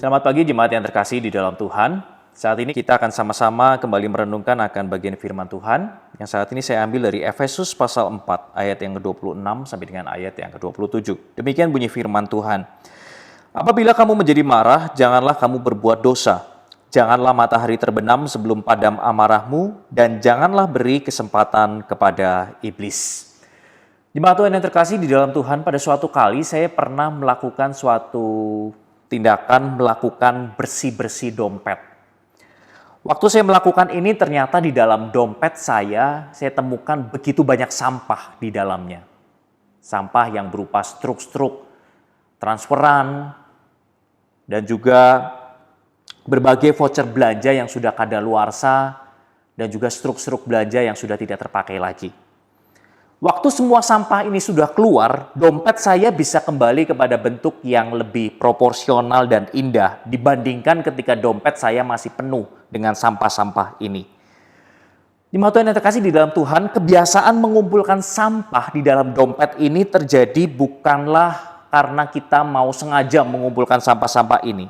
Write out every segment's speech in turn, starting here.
Selamat pagi jemaat yang terkasih di dalam Tuhan. Saat ini kita akan sama-sama kembali merenungkan akan bagian firman Tuhan yang saat ini saya ambil dari Efesus pasal 4 ayat yang ke-26 sampai dengan ayat yang ke-27. Demikian bunyi firman Tuhan. Apabila kamu menjadi marah, janganlah kamu berbuat dosa. Janganlah matahari terbenam sebelum padam amarahmu dan janganlah beri kesempatan kepada iblis. Jemaat Tuhan yang terkasih di dalam Tuhan, pada suatu kali saya pernah melakukan suatu tindakan melakukan bersih-bersih dompet. Waktu saya melakukan ini ternyata di dalam dompet saya temukan begitu banyak sampah di dalamnya. Sampah yang berupa struk-struk, transferan, dan juga berbagai voucher belanja yang sudah kadaluarsa, dan juga struk-struk belanja yang sudah tidak terpakai lagi. Waktu semua sampah ini sudah keluar, dompet saya bisa kembali kepada bentuk yang lebih proporsional dan indah dibandingkan ketika dompet saya masih penuh dengan sampah-sampah ini. Jemaat Tuhan yang terkasih di dalam Tuhan, kebiasaan mengumpulkan sampah di dalam dompet ini terjadi bukanlah karena kita mau sengaja mengumpulkan sampah-sampah ini,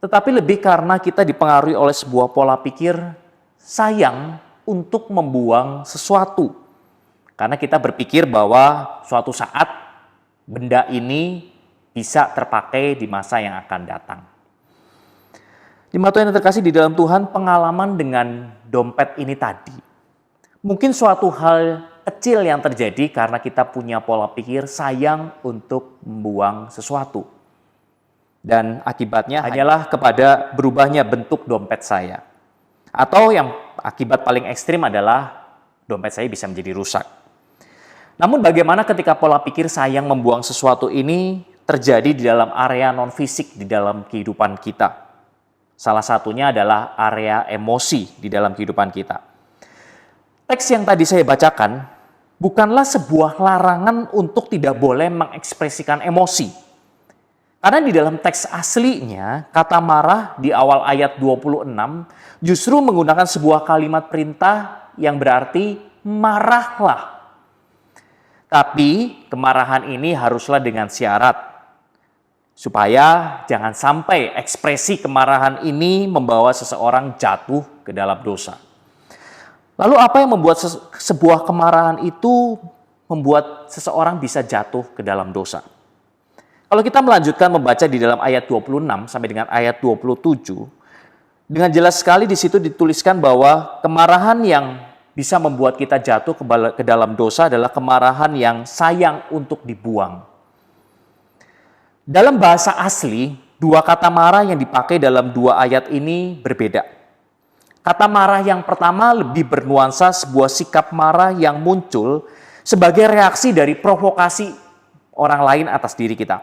tetapi lebih karena kita dipengaruhi oleh sebuah pola pikir sayang untuk membuang sesuatu. Karena kita berpikir bahwa suatu saat benda ini bisa terpakai di masa yang akan datang. Jemaat Tuhan yang terkasih di dalam Tuhan, pengalaman dengan dompet ini tadi mungkin suatu hal kecil yang terjadi karena kita punya pola pikir sayang untuk membuang sesuatu. Dan akibatnya hanyalah kepada berubahnya bentuk dompet saya. Atau yang akibat paling ekstrim adalah dompet saya bisa menjadi rusak. Namun bagaimana ketika pola pikir sayang membuang sesuatu ini terjadi di dalam area non-fisik di dalam kehidupan kita? Salah satunya adalah area emosi di dalam kehidupan kita. Teks yang tadi saya bacakan bukanlah sebuah larangan untuk tidak boleh mengekspresikan emosi. Karena di dalam teks aslinya, kata marah di awal ayat 26 justru menggunakan sebuah kalimat perintah yang berarti marahlah. Tapi kemarahan ini haruslah dengan syarat, supaya jangan sampai ekspresi kemarahan ini membawa seseorang jatuh ke dalam dosa. Lalu apa yang membuat sebuah kemarahan itu membuat seseorang bisa jatuh ke dalam dosa? Kalau kita melanjutkan membaca di dalam ayat 26 sampai dengan ayat 27, dengan jelas sekali di situ dituliskan bahwa kemarahan yang bisa membuat kita jatuh ke dalam dosa adalah kemarahan yang sayang untuk dibuang. Dalam bahasa asli, dua kata marah yang dipakai dalam dua ayat ini berbeda. Kata marah yang pertama lebih bernuansa sebuah sikap marah yang muncul sebagai reaksi dari provokasi orang lain atas diri kita.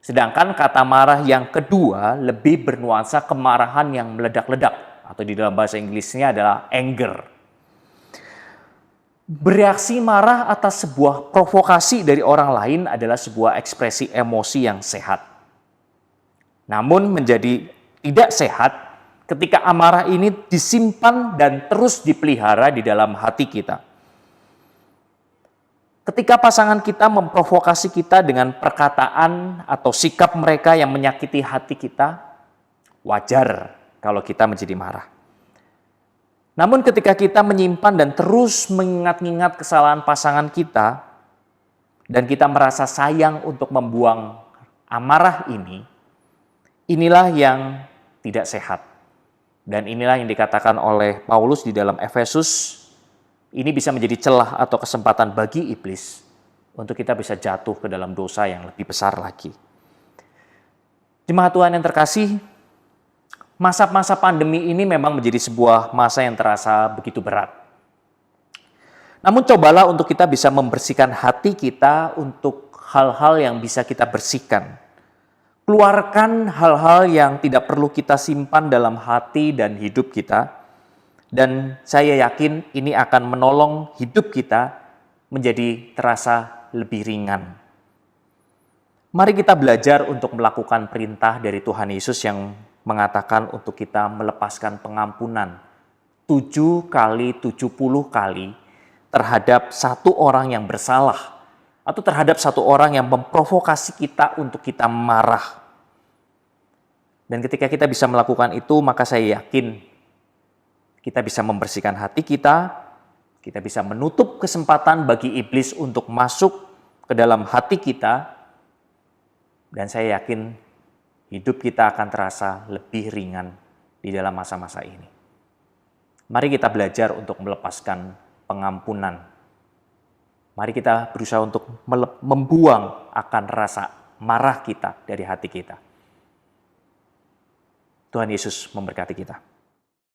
Sedangkan kata marah yang kedua lebih bernuansa kemarahan yang meledak-ledak, atau di dalam bahasa Inggrisnya adalah anger. Bereaksi marah atas sebuah provokasi dari orang lain adalah sebuah ekspresi emosi yang sehat. Namun menjadi tidak sehat ketika amarah ini disimpan dan terus dipelihara di dalam hati kita. Ketika pasangan kita memprovokasi kita dengan perkataan atau sikap mereka yang menyakiti hati kita, wajar kalau kita menjadi marah. Namun ketika kita menyimpan dan terus mengingat-ingat kesalahan pasangan kita, dan kita merasa sayang untuk membuang amarah ini, inilah yang tidak sehat. Dan inilah yang dikatakan oleh Paulus di dalam Efesus, ini bisa menjadi celah atau kesempatan bagi iblis untuk kita bisa jatuh ke dalam dosa yang lebih besar lagi. Jemaat Tuhan yang terkasih, masa-masa pandemi ini memang menjadi sebuah masa yang terasa begitu berat. Namun cobalah untuk kita bisa membersihkan hati kita untuk hal-hal yang bisa kita bersihkan. Keluarkan hal-hal yang tidak perlu kita simpan dalam hati dan hidup kita. Dan saya yakin ini akan menolong hidup kita menjadi terasa lebih ringan. Mari kita belajar untuk melakukan perintah dari Tuhan Yesus yang mengatakan untuk kita melepaskan pengampunan 7 kali 70 kali terhadap satu orang yang bersalah atau terhadap satu orang yang memprovokasi kita untuk kita marah. Dan ketika kita bisa melakukan itu, maka saya yakin kita bisa membersihkan hati kita bisa menutup kesempatan bagi iblis untuk masuk ke dalam hati kita, dan saya yakin hidup kita akan terasa lebih ringan di dalam masa-masa ini. Mari kita belajar untuk melepaskan pengampunan. Mari kita berusaha untuk membuang akan rasa marah kita dari hati kita. Tuhan Yesus memberkati kita.